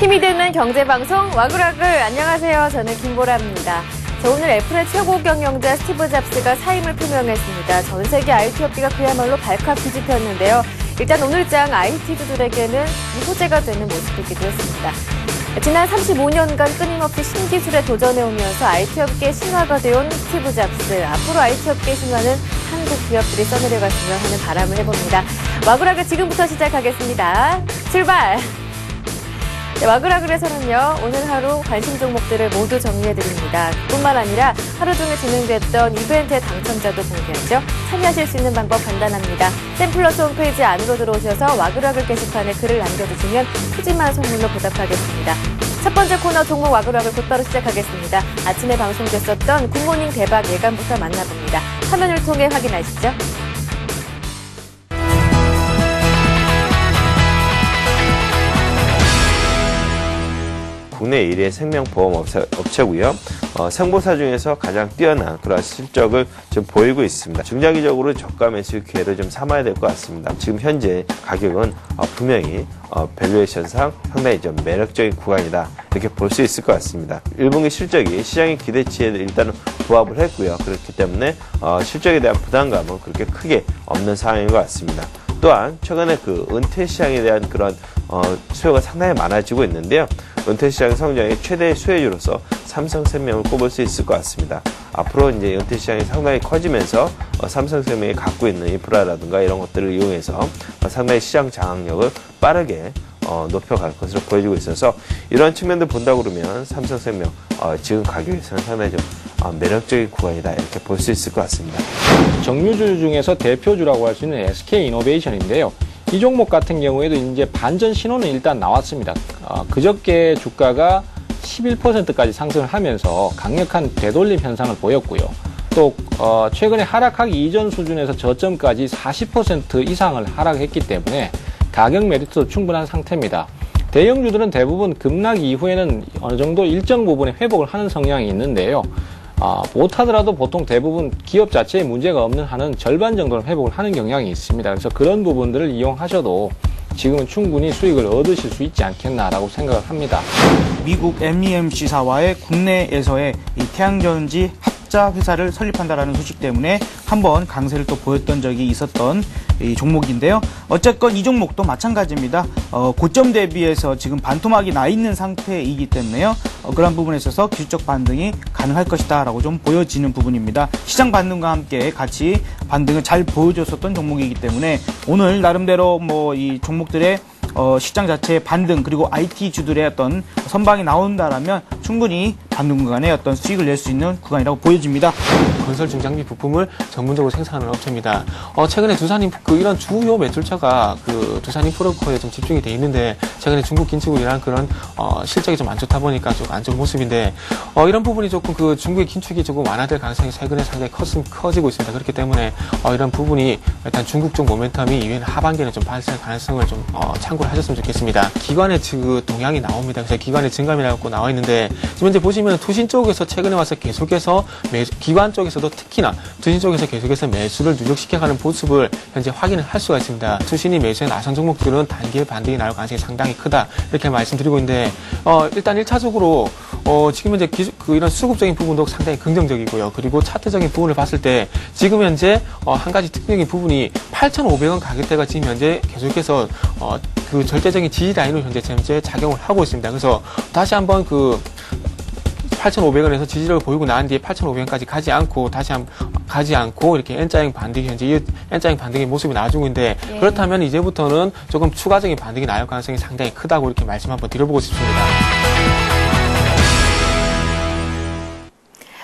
힘이 되는 경제방송 와글와글. 안녕하세요. 저는 김보라입니다. 오늘 애플의 최고 경영자 스티브 잡스가 사임을 표명했습니다. 전 세계 IT 업계가 그야말로 발칵 뒤집혔는데요. 일단 오늘장 IT주들에게는 호재가 되는 모습이기도 했습니다. 지난 35년간 끊임없이 신기술에 도전해오면서 IT 업계의 신화가 되어온 스티브 잡스. 앞으로 IT 업계의 신화는 한국 기업들이 써내려갔으면 하는 바람을 해봅니다. 와글와글 지금부터 시작하겠습니다. 출발! 네, 와글와글에서는요, 오늘 하루 관심 종목들을 모두 정리해드립니다. 뿐만 아니라 하루 종일 진행됐던 이벤트의 당첨자도 공개하죠. 참여하실 수 있는 방법 간단합니다. 샘플러스 홈페이지 안으로 들어오셔서 와글와글 게시판에 글을 남겨주시면 푸짐한 선물로 보답하겠습니다. 첫 번째 코너 종목 와글와글 곧바로 시작하겠습니다. 아침에 방송됐었던 굿모닝 대박 예감부터 만나봅니다. 화면을 통해 확인하시죠. 국내 1위의 생명보험 업체고요. 생보사 중에서 가장 뛰어난 그런 실적을 좀 보이고 있습니다. 중장기적으로 저가 매수 기회를 좀 삼아야 될 것 같습니다. 지금 현재 가격은 분명히 밸류에이션상 상당히 좀 매력적인 구간이다, 이렇게 볼 수 있을 것 같습니다. 1분기 실적이 시장의 기대치에 일단은 부합을 했고요. 그렇기 때문에 실적에 대한 부담감은 그렇게 크게 없는 상황인 것 같습니다. 또한 최근에 그 은퇴 시장에 대한 그런 수요가 상당히 많아지고 있는데요. 은퇴 시장 성장의 최대 수혜주로서 삼성생명을 꼽을 수 있을 것 같습니다. 앞으로 이제 은퇴 시장이 상당히 커지면서 삼성생명이 갖고 있는 인프라라든가 이런 것들을 이용해서 상당히 시장 장악력을 빠르게 높여갈 것으로 보여지고 있어서 이런 측면들 본다 그러면 삼성생명 지금 가격에서는 상당히 좀 매력적인 구간이다, 이렇게 볼 수 있을 것 같습니다. 정유주 중에서 대표주라고 할 수 있는 SK이노베이션인데요. 이 종목 같은 경우에도 이제 반전 신호는 일단 나왔습니다. 그저께 주가가 11%까지 상승을 하면서 강력한 되돌림 현상을 보였고요. 또 최근에 하락하기 이전 수준에서 저점까지 40% 이상을 하락했기 때문에 가격 메리트도 충분한 상태입니다. 대형주들은 대부분 급락 이후에는 어느 정도 일정 부분의 회복을 하는 성향이 있는데요. 못하더라도 보통 대부분 기업 자체에 문제가 없는 한은 절반 정도는 회복을 하는 경향이 있습니다. 그래서 그런 부분들을 이용하셔도 지금은 충분히 수익을 얻으실 수 있지 않겠나라고 생각을 합니다. 미국 MEMC사와의 국내에서의 이 태양전지 합자 회사를 설립한다라는 소식 때문에 한번 강세를 또 보였던 적이 있었던 이 종목인데요. 어쨌건 이 종목도 마찬가지입니다. 고점 대비해서 지금 반토막이 나 있는 상태이기 때문에요. 그런 부분에 있어서 기술적 반등이 가능할 것이다 라고 좀 보여지는 부분입니다. 시장 반등과 함께 같이 반등을 잘 보여줬었던 종목이기 때문에 오늘 나름대로 뭐 이 종목들의 시장 자체의 반등, 그리고 IT주들의 어떤 선방이 나온다라면 충분히 반등 구간에 어떤 수익을 낼 수 있는 구간이라고 보여집니다. 건설 중장비 부품을 전문적으로 생산하는 업체입니다. 최근에 두산인프 이런 주요 매출처가 두산인프라코에 좀 집중이 돼 있는데 최근에 중국 긴축이란 그런 실적이 좀 안 좋다 보니까 좀 안 좋은 모습인데 이런 부분이 조금 중국의 긴축이 조금 완화될 가능성이 최근에 상당히 커지고 있습니다. 그렇기 때문에 이런 부분이 일단 중국 쪽 모멘텀이 이후에는 하반기에는 좀 발생할 가능성을 좀 참고를 하셨으면 좋겠습니다. 기관의 동향이 나옵니다. 그래서 기관의 증감이라고 나와 있는데 지금 현재 보시면 투신 쪽에서 최근에 와서 계속해서 기관 쪽에서도 특히나 투신 쪽에서 계속해서 매수를 누적시켜가는 모습을 현재 확인을 할 수가 있습니다. 투신이 매수에 나선 종목들은 단기의 반등이 나올 가능성이 상당히 크다, 이렇게 말씀드리고 있는데 일단 1차적으로 지금 현재 이런 수급적인 부분도 상당히 긍정적이고요. 그리고 차트적인 부분을 봤을 때 지금 현재 한 가지 특징적인 부분이 8,500원 가격대가 지금 현재 계속해서 절대적인 지지 라인으로 현재 작용을 하고 있습니다. 그래서 다시 한번 8,500원에서 지지를 보이고 난 뒤에 8,500원까지 가지 않고 이렇게 N자형 반등이 현재 N자형 반등의 모습이 나와주고 있는데, 그렇다면 이제부터는 조금 추가적인 반등이 나올 가능성이 상당히 크다고 이렇게 말씀 한번 드려보고 싶습니다.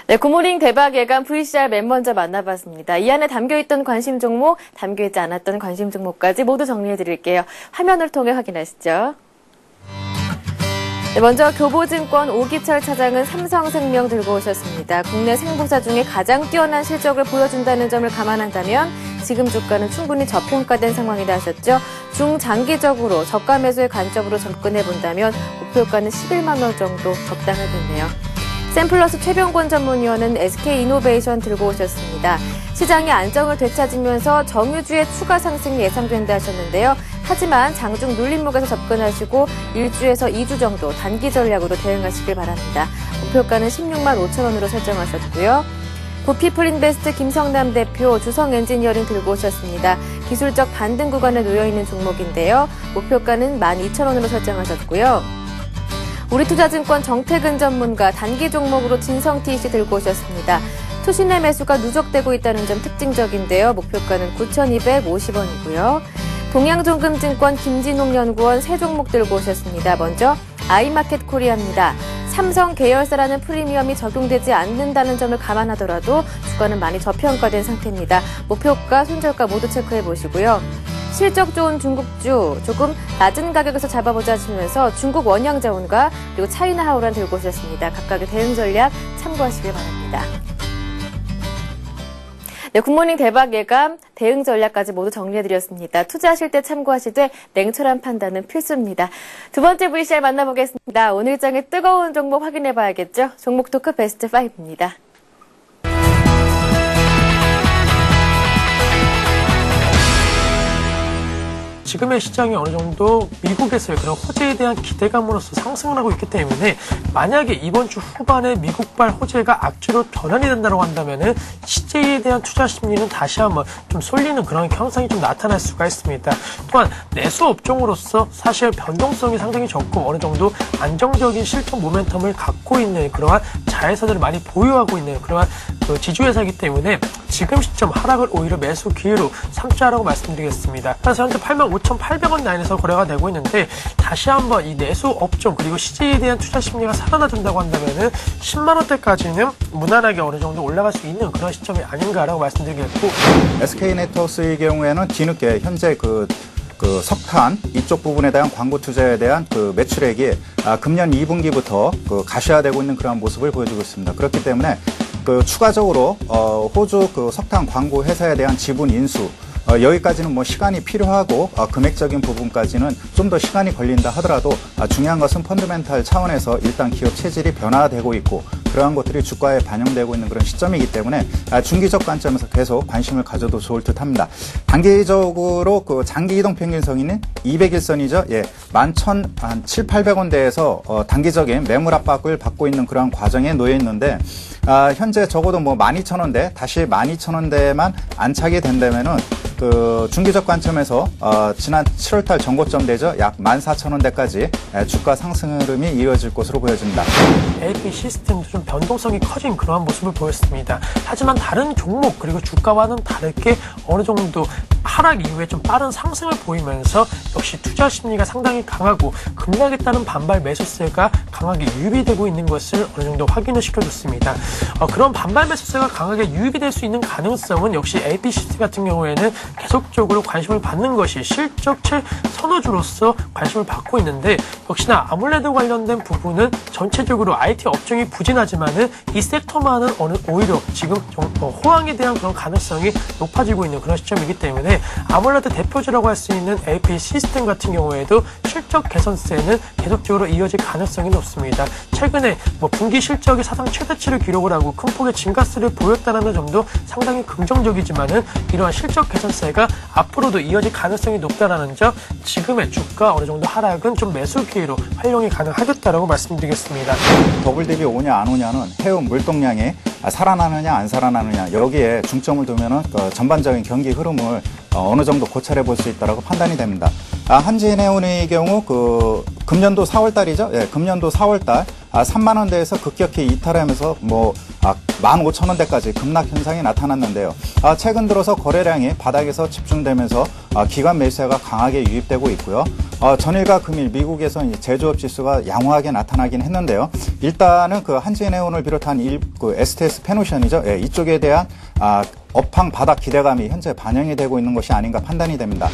네, 굿모닝 대박 예감 VCR 맨 먼저 만나봤습니다. 이 안에 담겨있던 관심 종목, 담겨있지 않았던 관심 종목까지 모두 정리해드릴게요. 화면을 통해 확인하시죠. 네, 먼저 교보증권 오기철 차장은 삼성생명 들고 오셨습니다. 국내 생보사 중에 가장 뛰어난 실적을 보여준다는 점을 감안한다면 지금 주가는 충분히 저평가된 상황이다 하셨죠. 중장기적으로 저가 매수의 관점으로 접근해본다면 목표가는 11만 원 정도 적당하겠네요. 샘플러스 최병권 전문위원은 SK이노베이션 들고 오셨습니다. 시장이 안정을 되찾으면서 정유주의 추가 상승이 예상된다 하셨는데요. 하지만 장중 눌림목에서 접근하시고 1주에서 2주 정도 단기 전략으로 대응하시길 바랍니다. 목표가는 16만 5천 원으로 설정하셨고요. 고피플린베스트 김성남 대표 주성 엔지니어링 들고 오셨습니다. 기술적 반등 구간에 놓여있는 종목인데요. 목표가는 12,000원으로 설정하셨고요. 우리투자증권 정태근 전문가 단기 종목으로 진성TC 들고 오셨습니다. 투신의 매수가 누적되고 있다는 점 특징적인데요. 목표가는 9,250원이고요. 동양종금증권 김진홍 연구원 세 종목 들고 오셨습니다. 먼저 아이마켓 코리아입니다. 삼성 계열사라는 프리미엄이 적용되지 않는다는 점을 감안하더라도 주가는 많이 저평가된 상태입니다. 목표가, 손절가 모두 체크해 보시고요. 실적 좋은 중국주 조금 낮은 가격에서 잡아보자 하시면서 중국 원양자원과 그리고 차이나 하우란 들고 오셨습니다. 각각의 대응 전략 참고하시길 바랍니다. 네, 굿모닝 대박 예감, 대응 전략까지 모두 정리해드렸습니다. 투자하실 때 참고하시되 냉철한 판단은 필수입니다. 두 번째 VCR 만나보겠습니다. 오늘 일정의 뜨거운 종목 확인해봐야겠죠. 종목 토크 베스트 5입니다. 지금의 시장이 어느 정도 미국에서의 그런 호재에 대한 기대감으로서 상승을 하고 있기 때문에 만약에 이번 주 후반에 미국발 호재가 악재로 변환이 된다고 한다면은 CJ에 대한 투자 심리는 다시 한번 좀 쏠리는 그런 현상이 좀 나타날 수가 있습니다. 또한 내수 업종으로서 사실 변동성이 상당히 적고 어느 정도 안정적인 실적 모멘텀을 갖고 있는 그러한 자회사들을 많이 보유하고 있는 그러한 그 지주회사이기 때문에 지금 시점 하락을 오히려 매수 기회로 삼자라고 말씀드리겠습니다. 그래서 현재 85,800원 라인에서 거래가 되고 있는데 다시 한번 이 내수 업종 그리고 CJ에 대한 투자 심리가 살아나준다고 한다면은 10만 원대까지는 무난하게 어느 정도 올라갈 수 있는 그런 시점이 아닌가라고 말씀드리겠고 SK네트워크의 경우에는 뒤늦게 현재 그 석탄 이쪽 부분에 대한 광고 투자에 대한 그 매출액이 금년 2분기부터 그 가시화되고 있는 그런 모습을 보여주고 있습니다. 그렇기 때문에 그 추가적으로 호주 그 석탄 광고 회사에 대한 지분 인수 여기까지는 뭐 시간이 필요하고 금액적인 부분까지는 좀 더 시간이 걸린다 하더라도 중요한 것은 펀더멘탈 차원에서 일단 기업 체질이 변화되고 있고 그러한 것들이 주가에 반영되고 있는 그런 시점이기 때문에 중기적 관점에서 계속 관심을 가져도 좋을 듯합니다. 단기적으로 그 장기 이동 평균선이는 200일선이죠. 예, 11,700~800원대에서 단기적인 매물 압박을 받고 있는 그런 과정에 놓여 있는데 현재 적어도 뭐 12,000원대 다시 12,000원대만 안착이 된다면은 그 중기적 관점에서 지난 7월달 전고점 대죠 약 14,000원대까지 주가 상승 흐름이 이어질 것으로 보여집니다. AP 시스템도 좀 변동성이 커진 그러한 모습을 보였습니다. 하지만 다른 종목 그리고 주가와는 다르게 어느 정도 하락 이후에 좀 빠른 상승을 보이면서 역시 투자 심리가 상당히 강하고 급락에 따른 반발 매수세가 강하게 유입되고 있는 것을 어느 정도 확인을 시켜줬습니다. 그런 반발 매수세가 강하게 유입이 될 수 있는 가능성은 역시 AP 시스템 같은 경우에는 계속적으로 관심을 받는 것이 실적 선호주로서 관심을 받고 있는데 역시나 아몰레드 관련된 부분은 전체적으로 IT 업종이 부진하지만은 이 섹터만은 오히려 지금 호황에 대한 그런 가능성이 높아지고 있는 그런 시점이기 때문에 아몰레드 대표주라고 할 수 있는 AP 시스템 같은 경우에도 실적 개선세는 계속적으로 이어질 가능성이 높습니다. 최근에 분기 실적이 사상 최대치를 기록을 하고 큰 폭의 증가세를 보였다는 점도 상당히 긍정적이지만은 이러한 실적 개선세가 앞으로도 이어질 가능성이 높다는 점 지금의 주가 어느 정도 하락은 좀 매수 기회로 활용이 가능하겠다라고 말씀드리겠습니다. 더블 딥이 오냐 안 오냐는 해운 물동량이 살아나느냐 안 살아나느냐 여기에 중점을 두면은 전반적인 경기 흐름을 어느 정도 고찰해 볼 수 있다라고 판단이 됩니다. 한진해운의 경우 금년도 4월달이죠. 예, 금년도 4월달 3만 원대에서 급격히 이탈하면서 15,000원대까지 급락 현상이 나타났는데요. 최근 들어서 거래량이 바닥에서 집중되면서 기관 매수세가 강하게 유입되고 있고요. 전일과 금일 미국에서 제조업 지수가 양호하게 나타나긴 했는데요. 일단은 한진해운을 비롯한 STS 페노션이죠. 예, 이쪽에 대한 업황 바닥 기대감이 현재 반영이 되고 있는 것이 아닌가 판단이 됩니다.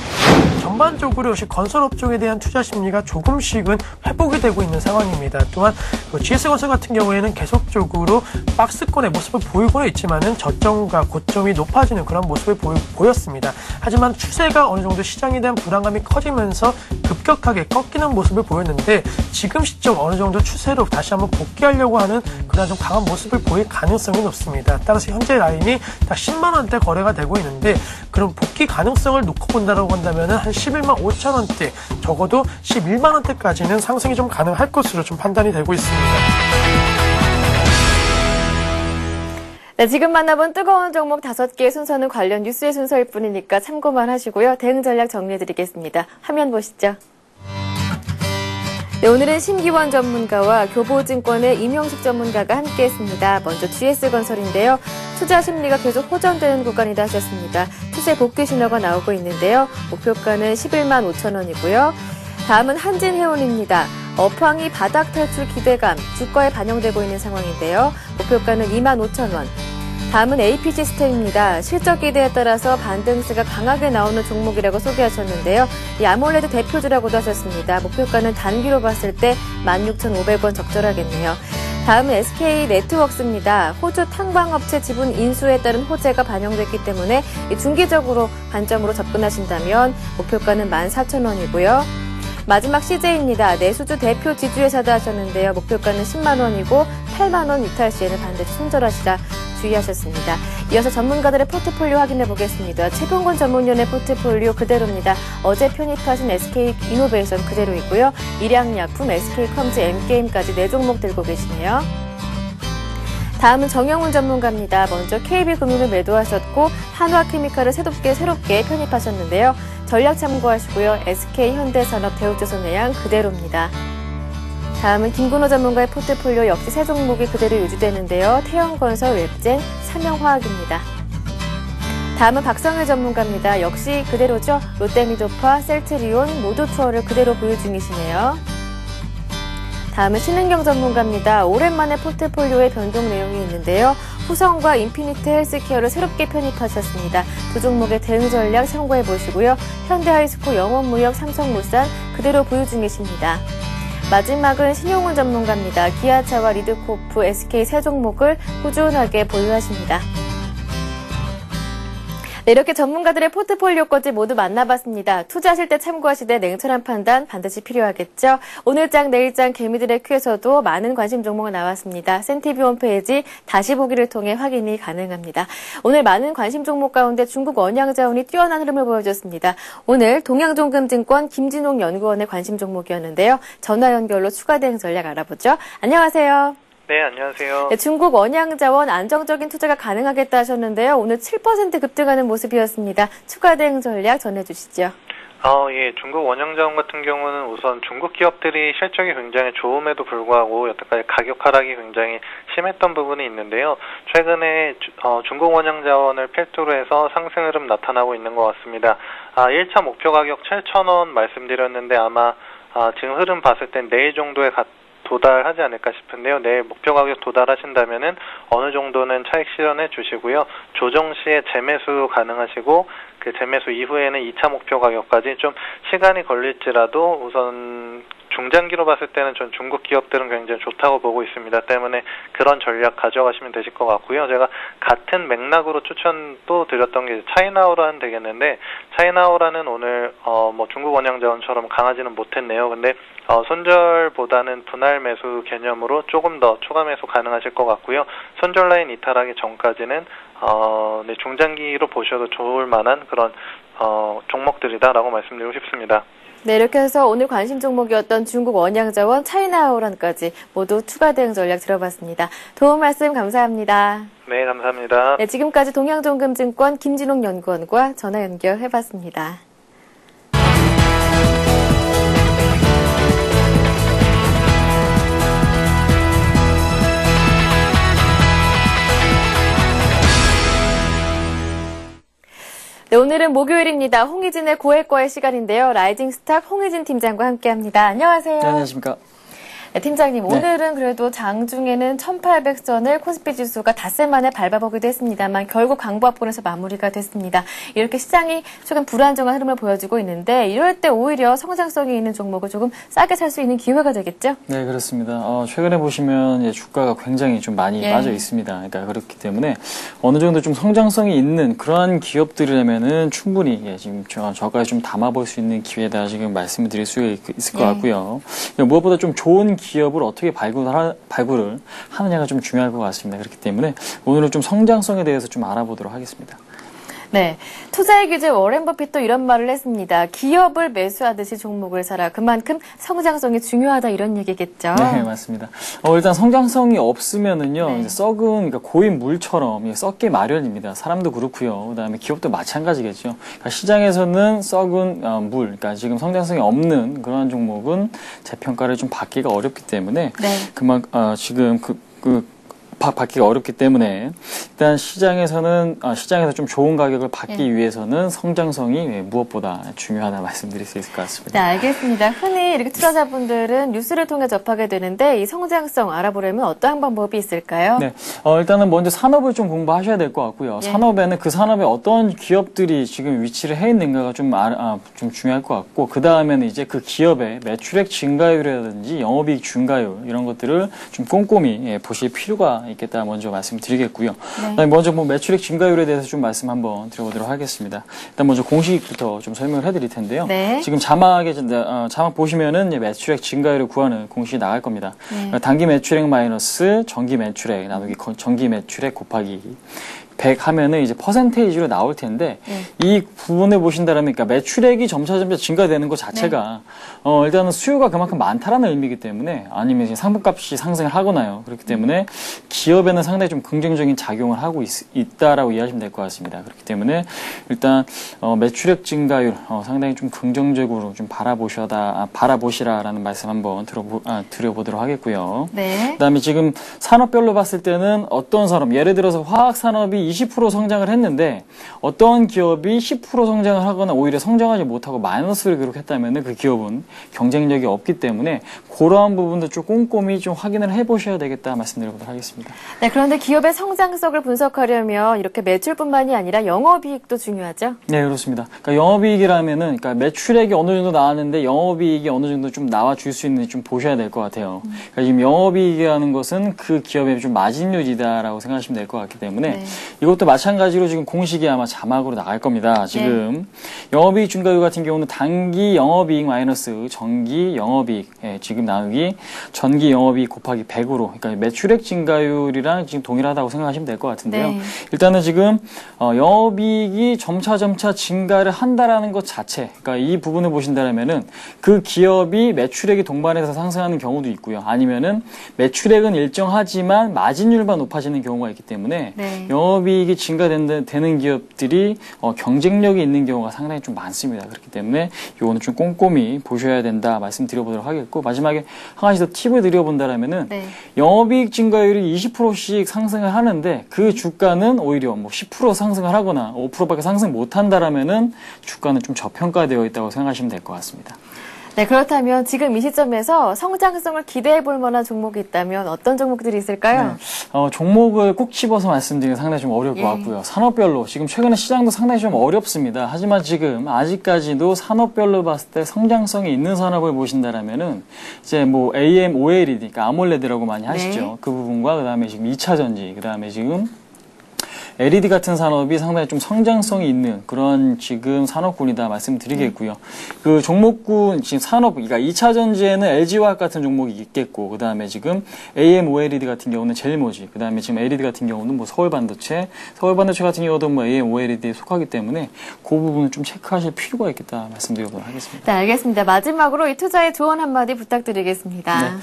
전반적으로 역시 건설업종에 대한 투자 심리가 조금씩은 회복이 되고 있는 상황입니다. 또한 GS건설 같은 경우에는 계속적으로 박스권의 모습을 보이고는 있지만은 저점과 고점이 높아지는 그런 모습을 보였습니다. 하지만 추세가 어느 정도 시장에 대한 불안감이 커지면서 급격하게 꺾이는 모습을 보였는데 지금 시점 어느 정도 추세로 다시 한번 복귀하려고 하는 그런 좀 강한 모습을 보일 가능성이 높습니다. 따라서 현재 라인이 딱 10만 원대 거래가 되고 있는데 그럼 복귀 가능성을 놓고 본다고 한다면 한 11만 5천 원대 적어도 11만 원대까지는 상승이 좀 가능할 것으로 좀 판단이 되고 있습니다. 네, 지금 만나본 뜨거운 종목 5개의 순서는 관련 뉴스의 순서일 뿐이니까 참고만 하시고요. 대응 전략 정리해드리겠습니다. 화면 보시죠. 네, 오늘은 심기원 전문가와 교보증권의 임용식 전문가가 함께했습니다. 먼저 GS건설인데요. 투자 심리가 계속 호전되는 구간이다 하셨습니다. 추세 복귀 신호가 나오고 있는데요. 목표가는 11만 5천 원이고요. 다음은 한진해운입니다. 업황이 바닥 탈출 기대감, 주가에 반영되고 있는 상황인데요. 목표가는 2만 5천 원. 다음은 AP시스템입니다. 실적 기대에 따라서 반등세가 강하게 나오는 종목이라고 소개하셨는데요. 이 아몰레드 대표주라고도 하셨습니다. 목표가는 단기로 봤을 때 16,500원 적절하겠네요. 다음은 SK네트웍스입니다. 호주 탕방업체 지분 인수에 따른 호재가 반영됐기 때문에 중기적으로 관점으로 접근하신다면 목표가는 14,000원이고요. 마지막 CJ입니다. 내수주 대표 지주회사다 하셨는데요. 목표가는 10만 원이고 8만 원 이탈 시에는 반드시 손절하시라 주의하셨습니다. 이어서 전문가들의 포트폴리오 확인해 보겠습니다. 최병곤 전문위원의 포트폴리오 그대로입니다. 어제 편입하신 SK이노베이션 그대로이고요. 일양약품, SK컴즈, M게임까지 4종목 들고 계시네요. 다음은 정영훈 전문가입니다. 먼저 KB금융을 매도하셨고 한화케미칼을 새롭게 편입하셨는데요. 전략 참고하시고요. SK현대산업, 대우조선해양 그대로입니다. 다음은 김근호 전문가의 포트폴리오 역시 3종목이 그대로 유지되는데요. 태영건설, 웹젠, 삼영화학입니다. 다음은 박성일 전문가입니다. 역시 그대로죠. 롯데미도파, 셀트리온, 모두투어를 그대로 보유 중이시네요. 다음은 신은경 전문가입니다. 오랜만에 포트폴리오에 변동 내용이 있는데요. 후성과 인피니트 헬스케어를 새롭게 편입하셨습니다. 2종목의 대응 전략 참고해 보시고요. 현대하이스코, 영원무역, 삼성물산 그대로 보유 중이십니다. 마지막은 신용훈 전문가입니다. 기아차와 리드코프, SK 3종목을 꾸준하게 보유하십니다. 네, 이렇게 전문가들의 포트폴리오까지 모두 만나봤습니다. 투자하실 때 참고하시되 냉철한 판단 반드시 필요하겠죠. 오늘장 내일장 개미들의 큐에서도 많은 관심 종목이 나왔습니다. 센티비 홈페이지 다시 보기를 통해 확인이 가능합니다. 오늘 많은 관심 종목 가운데 중국 원양자원이 뛰어난 흐름을 보여줬습니다. 오늘 동양종금증권 김진홍 연구원의 관심 종목이었는데요. 전화 연결로 추가 대응 전략 알아보죠. 안녕하세요. 네, 안녕하세요. 네, 중국 원양자원 안정적인 투자가 가능하겠다 하셨는데요. 오늘 7% 급등하는 모습이었습니다. 추가 대응 전략 전해주시죠. 예, 중국 원양자원 같은 경우는 우선 중국 기업들이 실적이 굉장히 좋음에도 불구하고 여태까지 가격 하락이 굉장히 심했던 부분이 있는데요. 최근에 중국 원양자원을 필두로 해서 상승 흐름 나타나고 있는 것 같습니다. 1차 목표 가격 7,000원 말씀드렸는데 아마 지금 흐름 봤을 땐 내일 정도에 도달하지 않을까 싶은데요. 내일 목표 가격 도달하신다면은 어느 정도는 차익 실현해 주시고요. 조정 시에 재매수 가능하시고 그 재매수 이후에는 2차 목표 가격까지 좀 시간이 걸릴지라도 우선 중장기로 봤을 때는 전 중국 기업들은 굉장히 좋다고 보고 있습니다. 때문에 그런 전략 가져가시면 되실 것 같고요. 제가 같은 맥락으로 추천도 드렸던 게 차이나우라는 되겠는데 차이나우라는 오늘 중국 원양자원처럼 강하지는 못했네요. 근데 손절보다는 분할 매수 개념으로 조금 더 추가 매수 가능하실 것 같고요. 손절 라인 이탈하기 전까지는 중장기로 보셔도 좋을 만한 그런 종목들이다라고 말씀드리고 싶습니다. 네, 이렇게 해서 오늘 관심 종목이었던 중국 원양자원, 차이나우란까지 모두 추가 대응 전략 들어봤습니다. 도움 말씀 감사합니다. 네, 감사합니다. 네, 지금까지 동양종금증권 김진홍 연구원과 전화 연결해봤습니다. 네, 오늘은 목요일입니다. 홍희진의 고액과의 시간인데요. 라이징 스탁 홍희진 팀장과 함께합니다. 안녕하세요. 네, 안녕하십니까. 네, 팀장님, 오늘은 그래도 장중에는 1800선을 코스피 지수가 닷새 만에 밟아보기도 했습니다만 결국 강보합권에서 마무리가 됐습니다. 이렇게 시장이 최근 불안정한 흐름을 보여주고 있는데 이럴 때 오히려 성장성이 있는 종목을 조금 싸게 살 수 있는 기회가 되겠죠? 네, 그렇습니다. 최근에 보시면 주가가 굉장히 좀 많이 빠져 있습니다. 그러니까 그렇기 때문에 어느 정도 좀 성장성이 있는 그러한 기업들이라면은 충분히 지금 저가에 좀 담아볼 수 있는 기회다 지금 말씀을 드릴 수 있을 것 같고요. 무엇보다 좀 좋은 기업을 어떻게 발굴을 하느냐가 좀 중요할 것 같습니다. 그렇기 때문에 오늘은 좀 성장성에 대해서 좀 알아보도록 하겠습니다. 네. 투자의 귀재 워렌 버핏도 이런 말을 했습니다. 기업을 매수하듯이 종목을 사라. 그만큼 성장성이 중요하다 이런 얘기겠죠? 네, 맞습니다. 일단 성장성이 없으면은요, 이제 썩은, 그러니까 고인 물처럼 썩게 마련입니다. 사람도 그렇고요. 그 다음에 기업도 마찬가지겠죠. 그러니까 시장에서는 썩은 물, 그러니까 지금 성장성이 없는 그러한 종목은 재평가를 좀 받기가 어렵기 때문에 지금 받기가 어렵기 때문에 일단 시장에서 좀 좋은 가격을 받기 위해서는 성장성이 무엇보다 중요하다 말씀드릴 수 있을 것 같습니다. 네, 알겠습니다. 흔히 이렇게 투자자분들은 뉴스를 통해 접하게 되는데 이 성장성 알아보려면 어떠한 방법이 있을까요? 네, 일단은 먼저 산업을 좀 공부하셔야 될 것 같고요. 산업에는 그 산업에 어떤 기업들이 지금 위치를 해 있는가가 좀 중요할 것 같고 그 다음에는 이제 그 기업의 매출액 증가율이라든지 영업이익 증가율 이런 것들을 좀 꼼꼼히 보실 필요가 있겠다 먼저 말씀드리겠고요. 그다음에 먼저 매출액 증가율에 대해서 좀 말씀 한번 드려보도록 하겠습니다. 일단 먼저 공식부터 좀 설명을 해드릴 텐데요. 지금 자막 보시면은 매출액 증가율을 구하는 공식이 나갈 겁니다. 단기 매출액 마이너스 정기 매출액 나누기 정기 매출액 곱하기 100 하면은 이제 퍼센테이지로 나올 텐데 이 부분을 보신다면 그러니까 매출액이 점차 증가되는 것 자체가 일단은 수요가 그만큼 많다라는 의미이기 때문에 아니면 이제 상품값이 상승을 하거나요. 그렇기 때문에 기업에는 상당히 좀 긍정적인 작용을 하고 있다라고 이해하시면 될 것 같습니다. 그렇기 때문에 일단 매출액 증가율 상당히 좀 긍정적으로 좀 바라보시라라는 말씀 한번 드려보도록 하겠고요. 그다음에 지금 산업별로 봤을 때는 어떤 산업 예를 들어서 화학 산업이 20% 성장을 했는데 어떤 기업이 10% 성장을 하거나 오히려 성장하지 못하고 마이너스를 기록했다면 그 기업은 경쟁력이 없기 때문에 그러한 부분도 좀 꼼꼼히 좀 확인을 해보셔야 되겠다 말씀드리도록 하겠습니다. 네, 그런데 기업의 성장성을 분석하려면 이렇게 매출뿐만이 아니라 영업이익도 중요하죠? 네, 그렇습니다. 그러니까 영업이익이라면은 그러니까 매출액이 어느 정도 나왔는데 영업이익이 어느 정도 좀 나와줄 수 있는지 좀 보셔야 될 것 같아요. 그러니까 지금 영업이익이라는 것은 그 기업의 좀 마진율이다라고 생각하시면 될 것 같기 때문에 이것도 마찬가지로 지금 공식이 아마 자막으로 나갈 겁니다. 지금 영업이익 증가율 같은 경우는 단기 영업이익 마이너스 정기 영업이익 지금 나누기 전기 영업이익 곱하기 100으로 그러니까 매출액 증가율이랑 지금 동일하다고 생각하시면 될 것 같은데요. 일단은 지금 영업이익이 점차 증가를 한다라는 것 자체 그러니까 이 부분을 보신다면은 그 기업이 매출액이 동반해서 상승하는 경우도 있고요. 아니면은 매출액은 일정하지만 마진율만 높아지는 경우가 있기 때문에 영업이익이 증가되는 기업들이 경쟁력이 있는 경우가 상당히 좀 많습니다. 그렇기 때문에 이거는 좀 꼼꼼히 보셔야 된다 말씀드려보도록 하겠고 마지막에 한 가지 더 팁을 드려본다라면은 영업이익 증가율이 20%씩 상승을 하는데 그 주가는 오히려 10% 상승을 하거나 5%밖에 상승 못한다라면은 주가는 좀 저평가되어 있다고 생각하시면 될 것 같습니다. 네, 그렇다면 지금 이 시점에서 성장성을 기대해 볼 만한 종목이 있다면 어떤 종목들이 있을까요? 종목을 꼭 집어서 말씀드리는 상당히 좀 어려울 것 같고요. 산업별로 지금 최근에 시장도 상당히 좀 어렵습니다. 하지만 지금 아직까지도 산업별로 봤을 때 성장성이 있는 산업을 보신다라면은 이제 AM, OLED, 그러니까 아몰레드라고 많이 하시죠. 그 부분과 그다음에 지금 2차 전지, 그다음에 지금 LED 같은 산업이 상당히 좀 성장성이 있는 그런 지금 산업군이다 말씀드리겠고요. 그 종목군 지금 산업, 그러니까 2차 전지에는 LG화학 같은 종목이 있겠고, 그 다음에 지금 AM, OLED 같은 경우는 젤모지, 그 다음에 지금 LED 같은 경우는 서울반도체 같은 경우도 AM, OLED에 속하기 때문에 그 부분을 좀 체크하실 필요가 있겠다 말씀드리도록 하겠습니다. 네, 알겠습니다. 마지막으로 이 투자의 조언 한마디 부탁드리겠습니다.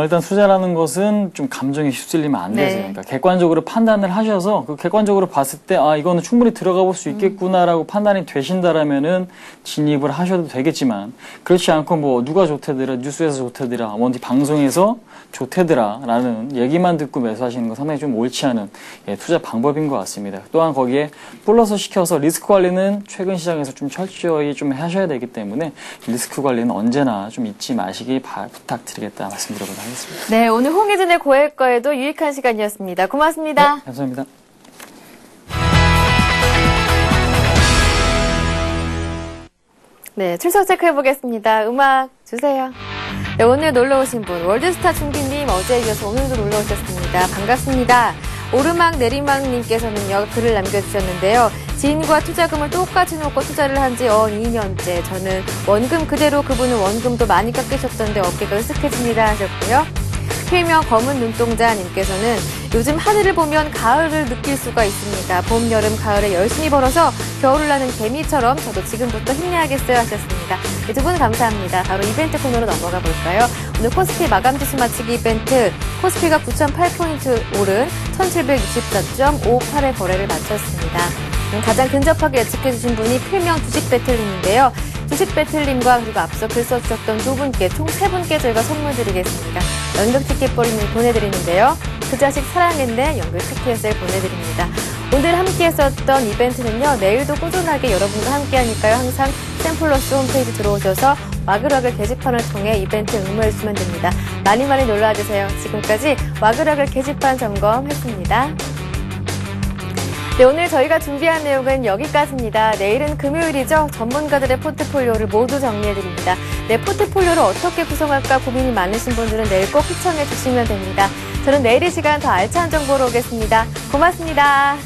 일단 투자라는 것은 좀 감정에 휩쓸리면 안 되세요. 그러니까 객관적으로 판단을 하셔서 그 객관적으로 객관적으로 봤을 때 이거는 충분히 들어가 볼 수 있겠구나라고 판단이 되신다라면은 진입을 하셔도 되겠지만 그렇지 않고 뭐 누가 좋대더라, 뉴스에서 좋대더라, 어디 방송에서 좋대더라라는 얘기만 듣고 매수하시는 건 상당히 좀 옳지 않은 투자 방법인 것 같습니다. 또한 거기에 플러스 시켜서 리스크 관리는 최근 시장에서 좀 철저히 좀 하셔야 되기 때문에 리스크 관리는 언제나 좀 잊지 마시기 부탁드리겠다 말씀드려보도록 하겠습니다. 네, 오늘 홍혜진의 고액거에도 유익한 시간이었습니다. 고맙습니다. 네, 감사합니다. 네, 출석 체크해보겠습니다. 음악 주세요. 네, 오늘 놀러오신 분, 월드스타 중기님 어제에 이어서 오늘도 놀러오셨습니다. 반갑습니다. 오르막 내리막님께서는요, 글을 남겨주셨는데요. 지인과 투자금을 똑같이 놓고 투자를 한 지 2년째. 저는 원금 그대로, 그분은 원금도 많이 깎이셨던데 어깨가 으쓱해집니다 하셨고요. 필명 검은 눈동자님께서는 요즘 하늘을 보면 가을을 느낄 수가 있습니다. 봄, 여름, 가을에 열심히 벌어서 겨울을 나는 개미처럼 저도 지금부터 힘내야겠어요 하셨습니다. 이 두 분 감사합니다. 바로 이벤트 코너로 넘어가 볼까요? 오늘 코스피 마감지수 맞추기 이벤트, 코스피가 9,008포인트 오른 1764.58의 거래를 마쳤습니다. 가장 근접하게 예측해주신 분이 필명 주식배틀님인데요. 주식배틀님과 그리고 앞서 글 써주셨던 두 분께 총 3분께 저희가 선물 드리겠습니다. 연극 티켓 보내드리는데요. 그 자식 사랑했네 연극 티켓을 보내드립니다. 오늘 함께 했었던 이벤트는요. 내일도 꾸준하게 여러분과 함께 하니까요. 항상 샘플러스 홈페이지 들어오셔서 와글와글 게시판을 통해 이벤트 응모해주시면 됩니다. 많이 놀러와주세요. 지금까지 와글와글 게시판 점검했습니다. 네, 오늘 저희가 준비한 내용은 여기까지입니다. 내일은 금요일이죠. 전문가들의 포트폴리오를 모두 정리해드립니다. 내 포트폴리오를 어떻게 구성할까 고민이 많으신 분들은 내일 꼭 시청해 주시면 됩니다. 저는 내일 이 시간 더 알찬 정보로 오겠습니다. 고맙습니다.